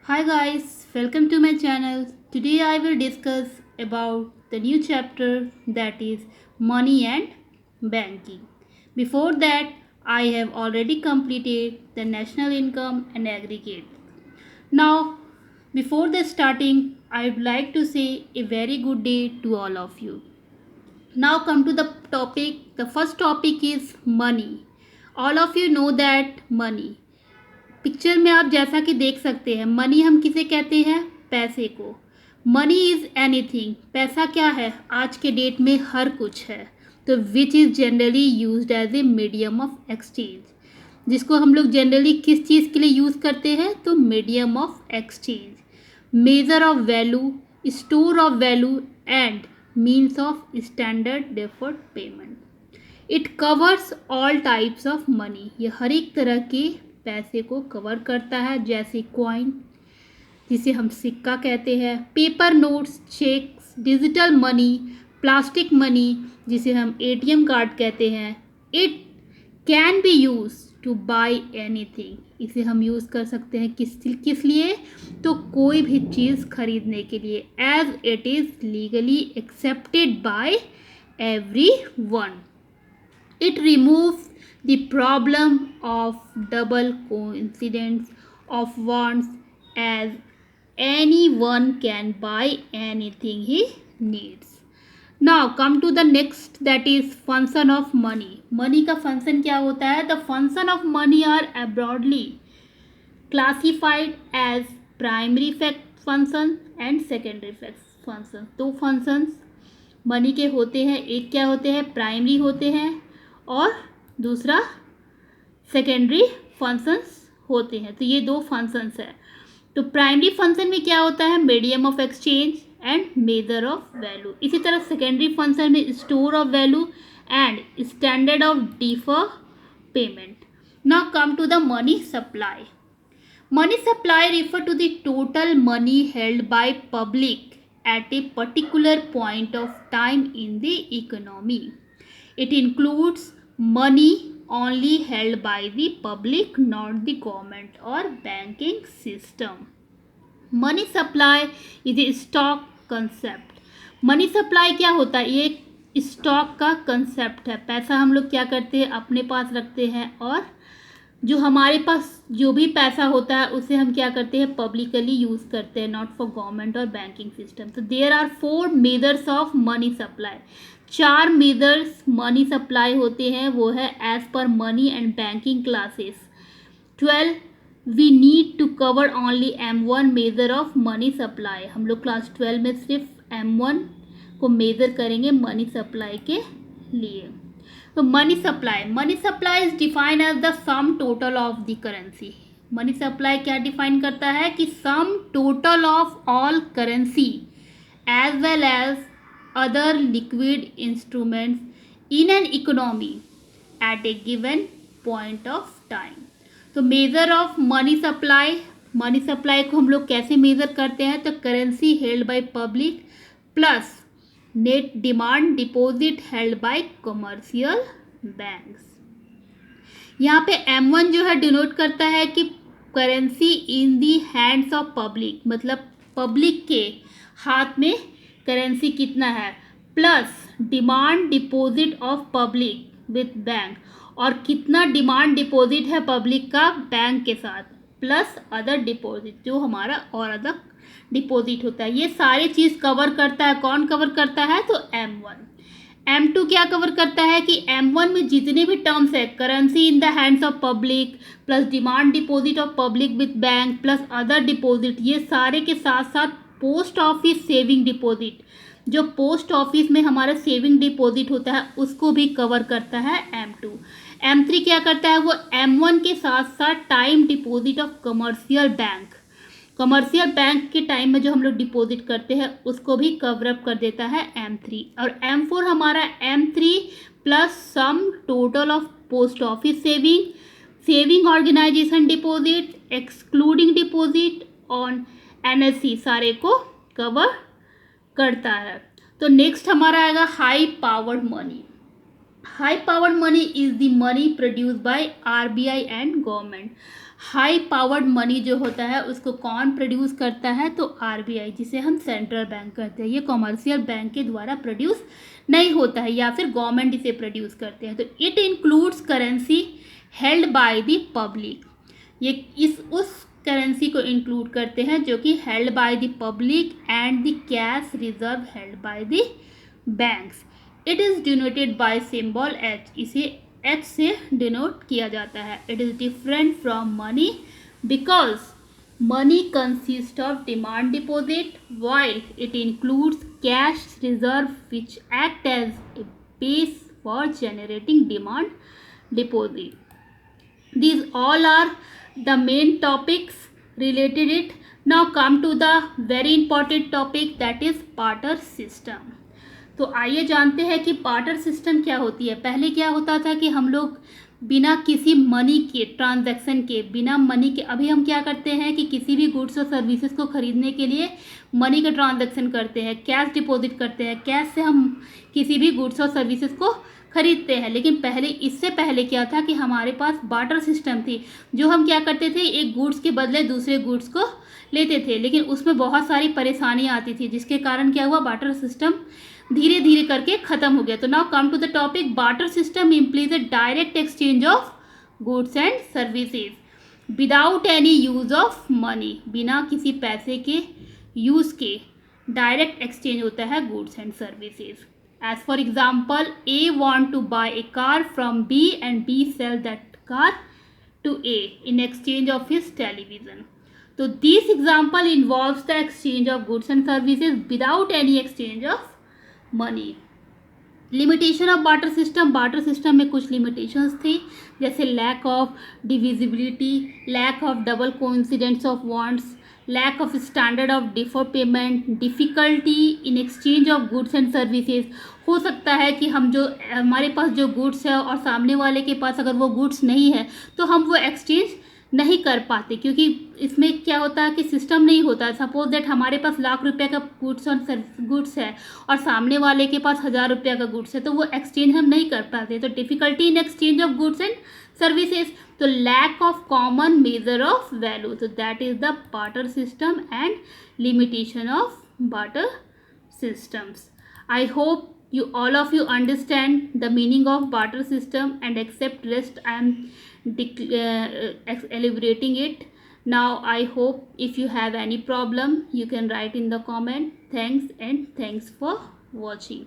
Hi guys, welcome to my channel. Today I will discuss about the new chapter that is money and banking. Before that, I have already completed the national income and aggregate. Now, before the starting, I would like to say a very good day to all of you. Now come to the topic. The first topic is money. All of you know that money. Picture में आप जैसा कि देख सकते हैं money हम किसे कहते हैं पैसे को। मनी इज़ एनीथिंग, पैसा क्या है आज के डेट में हर कुछ है। तो which is generally used as a medium of exchange, जिसको हम लोग जनरली किस चीज़ के लिए यूज़ करते हैं तो medium of exchange, major of value, store of value and means of standard deferred payment. It covers all types of money, ये हर एक तरह के पैसे को कवर करता है, जैसे कॉइन जिसे हम सिक्का कहते हैं, paper notes, cheques, digital money, plastic money जिसे हम एटीएम कार्ड कहते हैं। It can be use to buy anything, इसे हम यूज़ कर सकते हैं किस लिए तो कोई भी चीज़ खरीदने के लिए, as it is legally accepted by everyone. It removes the problem of double coincidence of wants, as anyone can buy anything he needs. Now come to the next, that is function of money. Money का function क्या होता है? The function of money are broadly classified as primary function and secondary function. दो functions money के होते हैं, एक क्या होते हैं प्राइमरी होते हैं और दूसरा सेकेंडरी फंक्शंस होते हैं। तो ये दो फंक्शंस है। तो प्राइमरी फंक्शन में क्या होता है medium of exchange and measure of value. इसी तरह सेकेंडरी फंक्शन में store of value and standard of defer payment. Now come to the money supply. Money supply refer to the total money held by public at a particular point of time in the economy. It includes money only held by the public, not the government or banking system. Money supply is a stock concept. Money supply क्या होता है? ये stock का concept है। पैसा हम लोग क्या करते हैं अपने पास रखते हैं और जो हमारे पास जो भी पैसा होता है उसे हम क्या करते हैं पब्लिकली यूज़ करते हैं, नॉट फॉर गवर्नमेंट और बैंकिंग सिस्टम। तो there are 4 measures of money supply. 4 measures money supply होते हैं, वो है as per money and banking classes 12 we need to cover only M1 measure of money supply. हम लोग क्लास 12 में सिर्फ M1 को मेजर करेंगे मनी सप्लाई के लिए। तो money supply is defined as the sum total of the currency. Money supply क्या डिफाइन करता है कि sum total of all currency as well as other liquid instruments in an economy at a given point of time. तो measure of money supply को हम लोग कैसे measure करते हैं तो currency held by public plus net demand deposit held by commercial banks. यहाँ पे M1 जो है डिनोट करता है कि currency in the hands of public, मतलब पब्लिक के हाथ में करेंसी कितना है, plus demand deposit of public with bank, और कितना डिमांड डिपॉजिट है पब्लिक का बैंक के साथ, प्लस अदर डिपॉजिट जो हमारा और अदर डिपॉजिट होता है। ये सारी चीज़ कवर करता है। कौन कवर करता है तो M1। M2 क्या कवर करता है कि M1 में जितने भी टर्म्स है currency in the hands of public plus demand deposit of public with bank plus other deposit, ये सारे के साथ साथ पोस्ट ऑफिस सेविंग डिपॉजिट, जो पोस्ट ऑफिस में हमारा सेविंग डिपॉजिट होता है उसको भी कवर करता है M2। M3 क्या करता है वो M1 के साथ साथ time deposit of commercial bank के टाइम में जो हम लोग डिपॉजिट करते हैं उसको भी कवर अप कर देता है M3। और M4 हमारा M3 plus sum total of post office saving organisation deposit excluding deposit on NSE सारे को कवर करता है। तो नेक्स्ट हमारा आएगा high powered money. High powered money is the money produce by RBI and government. High powered money जो होता है उसको कौन प्रोड्यूस करता है, तो आरबीआई, जिसे हम सेंट्रल बैंक कहते हैं। ये कॉमर्शियल बैंक के द्वारा प्रोड्यूस नहीं होता है, या फिर गवर्नमेंट इसे प्रोड्यूस करते हैं। तो it includes currency held by the public. ये इस उस करेंसी को इंक्लूड करते हैं जो कि held by the public and the cash reserve held by the banks. It is denoted by symbol H. इसे एच से डिनोट किया जाता है। It is different from money because money consist of demand deposit while it includes cash reserve which act as a base for generating demand deposit. These all are the main topics related it. Now come to the very important topic, that is barter system. तो आइए जानते हैं कि barter system क्या होती है। पहले क्या होता था कि हम लोग बिना किसी मनी के ट्रांजैक्शन के, बिना मनी के, अभी हम क्या करते हैं कि किसी भी गुड्स और सर्विसेज को खरीदने के लिए मनी का ट्रांजैक्शन करते हैं, कैश डिपॉजिट करते हैं, कैश से हम किसी भी गुड्स और सर्विसेज को खरीदते हैं। लेकिन पहले, इससे पहले क्या था कि हमारे पास बार्टर सिस्टम थी, जो हम क्या करते थे, एक गुड्स के बदले दूसरे गुड्स को लेते थे। लेकिन उसमें बहुत सारी परेशानियाँ आती थी, जिसके कारण क्या हुआ, बार्टर सिस्टम धीरे धीरे करके खत्म हो गया। तो now come to the topic, barter system implies a direct exchange of goods and services without any use of money. बिना किसी पैसे के यूज के डायरेक्ट एक्सचेंज होता है goods and services. As for example, A want to buy a car from B and B sell that car to A in exchange of his television. So this example involves the exchange of goods and services without any exchange of money. Limitation of barter system, barter system में कुछ limitations थी, जैसे lack of divisibility, lack of double coincidence of wants, lack of standard of defer payment, difficulty in exchange of goods and services. हो सकता है कि हम जो, हमारे पास जो गुड्स है और सामने वाले के पास अगर वो गुड्स नहीं है तो हम वो एक्सचेंज नहीं कर पाते, क्योंकि इसमें क्या होता है कि सिस्टम नहीं होता है। सपोज दैट हमारे पास ₹1,00,000 का गुड्स है और सामने वाले के पास ₹1,000 का गुड्स है, तो वो एक्सचेंज हम नहीं कर पाते। तो difficulty in exchange of goods and services, तो lack of common measure of value, तो that is the barter system and limitation of barter systems. I hope you all of you understand the meaning of barter system, and except rest I am elaborating it. Now I hope if you have any problem you can write in the comment. Thanks, and thanks for watching.